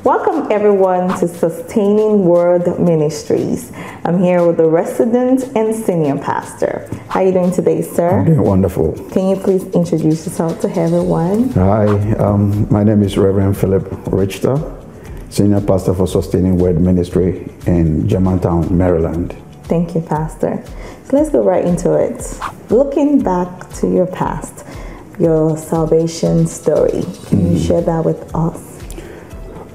Welcome everyone to Sustaining Word Ministries. I'm here with the resident and senior pastor. How are you doing today, sir? I'm doing wonderful. Can you please introduce yourself to everyone? Hi, my name is Reverend Phillip Richter, senior pastor for Sustaining Word Ministry in Germantown, Maryland. Thank you, Pastor. So let's go right into it. Looking back to your past, your salvation story, can you share that with us?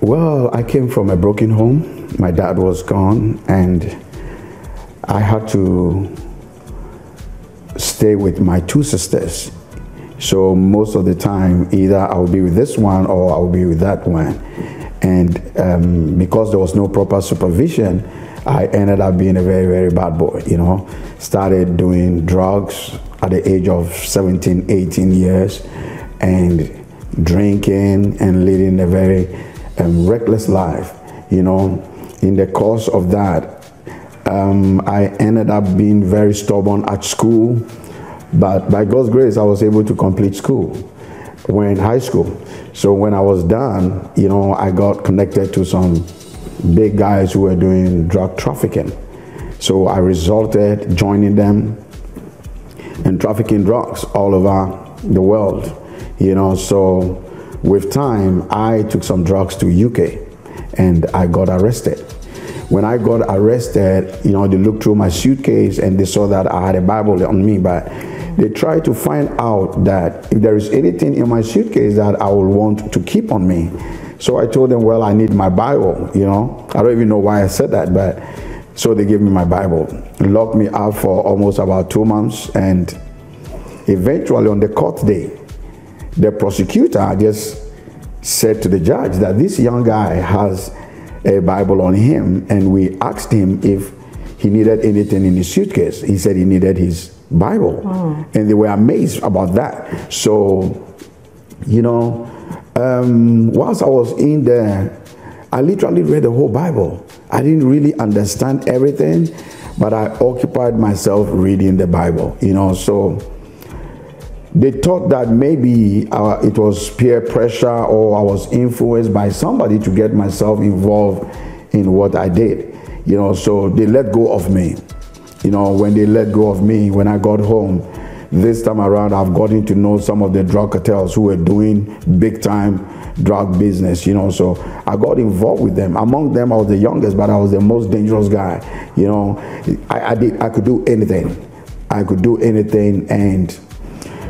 Well, I came from a broken home. My dad was gone, and I had to stay with my two sisters. So most of the time, either I'll be with this one or I'll be with that one. And because there was no proper supervision, I ended up being a very, very bad boy, you know. Started doing drugs at the age of 17, 18 years, and drinking and leading a very reckless life, you know. In the course of that, I ended up being very stubborn at school, but by God's grace, I was able to complete school. We're in high school. So when I was done, you know, I got connected to some big guys who were doing drug trafficking. So I resulted joining them and trafficking drugs all over the world, you know. So with time, I took some drugs to UK and I got arrested. When I got arrested, you know, they looked through my suitcase and they saw that I had a Bible on me, but they tried to find out that if there is anything in my suitcase that I will want to keep on me. So I told them, well, I need my Bible, you know. I don't even know why I said that, but so they gave me my Bible, locked me up for almost about 2 months, and eventually on the court day, the prosecutor just said to the judge that this young guy has a Bible on him, and we asked him if he needed anything in his suitcase. He said he needed his Bible, and they were amazed about that. So, you know, whilst I was in there, I literally read the whole Bible. I didn't really understand everything, but I occupied myself reading the Bible, you know. So they thought that maybe it was peer pressure or I was influenced by somebody to get myself involved in what I did, you know. So they let go of me. You know, when they let go of me, when I got home, this time around, I've gotten to know some of the drug cartels who were doing big time drug business, you know. So I got involved with them. Among them, I was the youngest, but I was the most dangerous guy, you know. I could do anything. I could do anything. And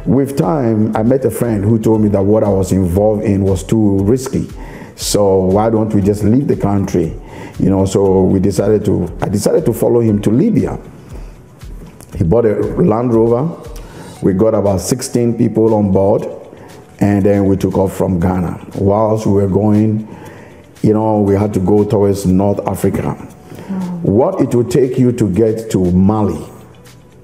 with time, I met a friend who told me that what I was involved in was too risky. So why don't we just leave the country? You know, so I decided to follow him to Libya. He bought a Land Rover. We got about 16 people on board, and then we took off from Ghana. Whilst we were going, you know, we had to go towards North Africa. What it would take you to get to Mali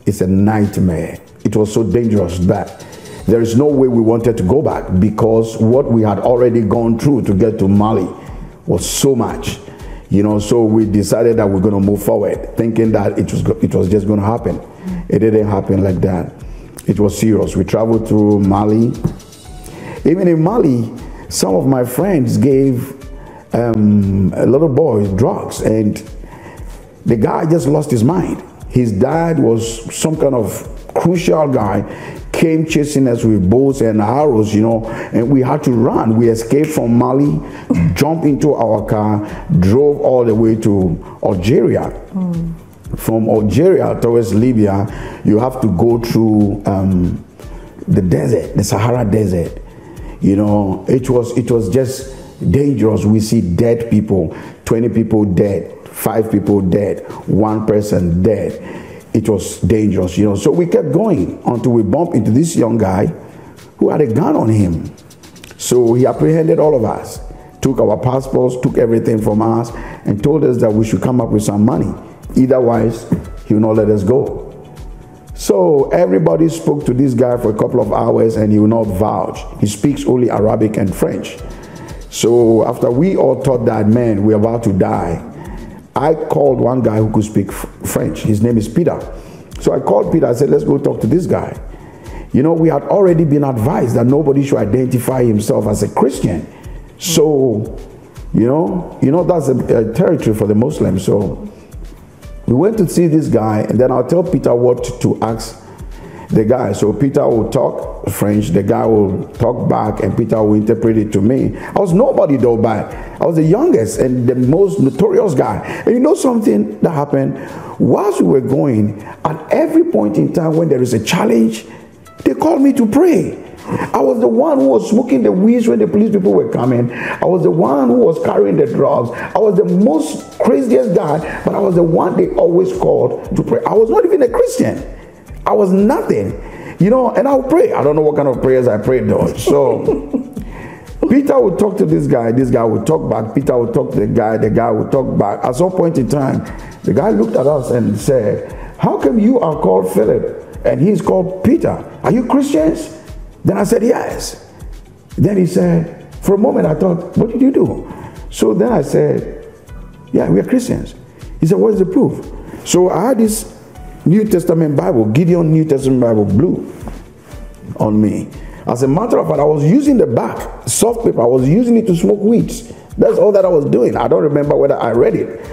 is a nightmare. It was so dangerous that there is no way we wanted to go back, because what we had already gone through to get to Mali was so much, you know. So we decided that we're going to move forward, thinking that it was just going to happen. It didn't happen like that. It was serious. We traveled through Mali. Even in Mali, some of my friends gave a little boy drugs, and the guy just lost his mind. His dad was some kind of crucial guy, came chasing us with bows and arrows, you know, and we had to run. We escaped from Mali, jumped into our car, drove all the way to Algeria. From Algeria towards Libya, you have to go through the desert, the Sahara Desert. You know, it was just dangerous. We see dead people, 20 people dead, 5 people dead, 1 person dead. It was dangerous, you know. So we kept going until we bumped into this young guy who had a gun on him. So he apprehended all of us, took our passports, took everything from us, and told us that we should come up with some money. Otherwise, he will not let us go. So everybody spoke to this guy for a couple of hours, and he will not vouch. He speaks only Arabic and French. So after we all thought that, man, we're about to die, I called one guy who could speak French. His name is Peter. So I called Peter. I said, let's go talk to this guy. You know, we had already been advised that nobody should identify himself as a Christian. So You know that's a territory for the Muslims. So we went to see this guy, and then I'll tell Peter what to ask the guy. So Peter will talk French, the guy will talk back, and Peter will interpret it to me. I was nobody though, but I was the youngest and the most notorious guy. And you know something that happened? Whilst we were going, at every point in time when there is a challenge, they called me to pray. I was the one who was smoking the weeds when the police people were coming. I was the one who was carrying the drugs. I was the most craziest guy, but I was the one they always called to pray. I was not even a Christian. I was nothing, and I would pray. I don't know what kind of prayers I prayed though. So Peter would talk to this guy would talk back. Peter would talk to the guy would talk back. At some point in time, the guy looked at us and said, "How come you are called Philip and he's called Peter? Are you Christians?" Then I said, "Yes." Then he said, for a moment I thought, "What did you do?" So then I said, "Yeah, we are Christians." He said, "What is the proof?" So I had this New Testament Bible, Gideon New Testament Bible, blue, on me. As a matter of fact, I was using the back, soft paper, I was using it to smoke weeds. That's all that I was doing. I don't remember whether I read it.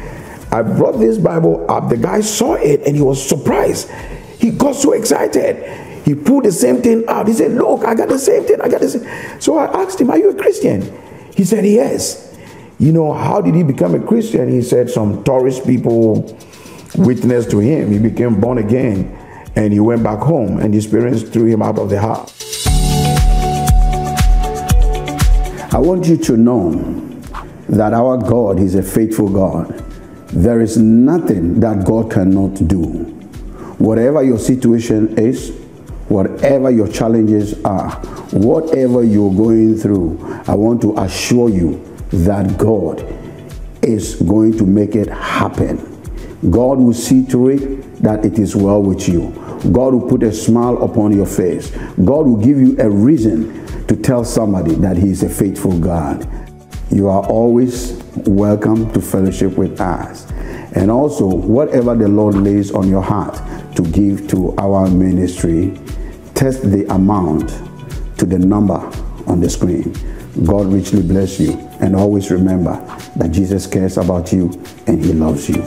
I brought this Bible up, the guy saw it and he was surprised. He got so excited. He pulled the same thing out. He said, "Look, I got the same thing, I got the same." So I asked him, "Are you a Christian?" He said, "Yes." How did he become a Christian? He said some tourist people witnessed to him. He became born again and he went back home and his parents threw him out of the house. I want you to know that our God is a faithful God. There is nothing that God cannot do. Whatever your situation is, whatever your challenges are, whatever you're going through, I want to assure you that God is going to make it happen. God will see to it that it is well with you. God will put a smile upon your face. God will give you a reason to tell somebody that He is a faithful God. You are always welcome to fellowship with us. And also, whatever the Lord lays on your heart to give to our ministry, test the amount to the number on the screen. God richly bless you. And always remember that Jesus cares about you and He loves you.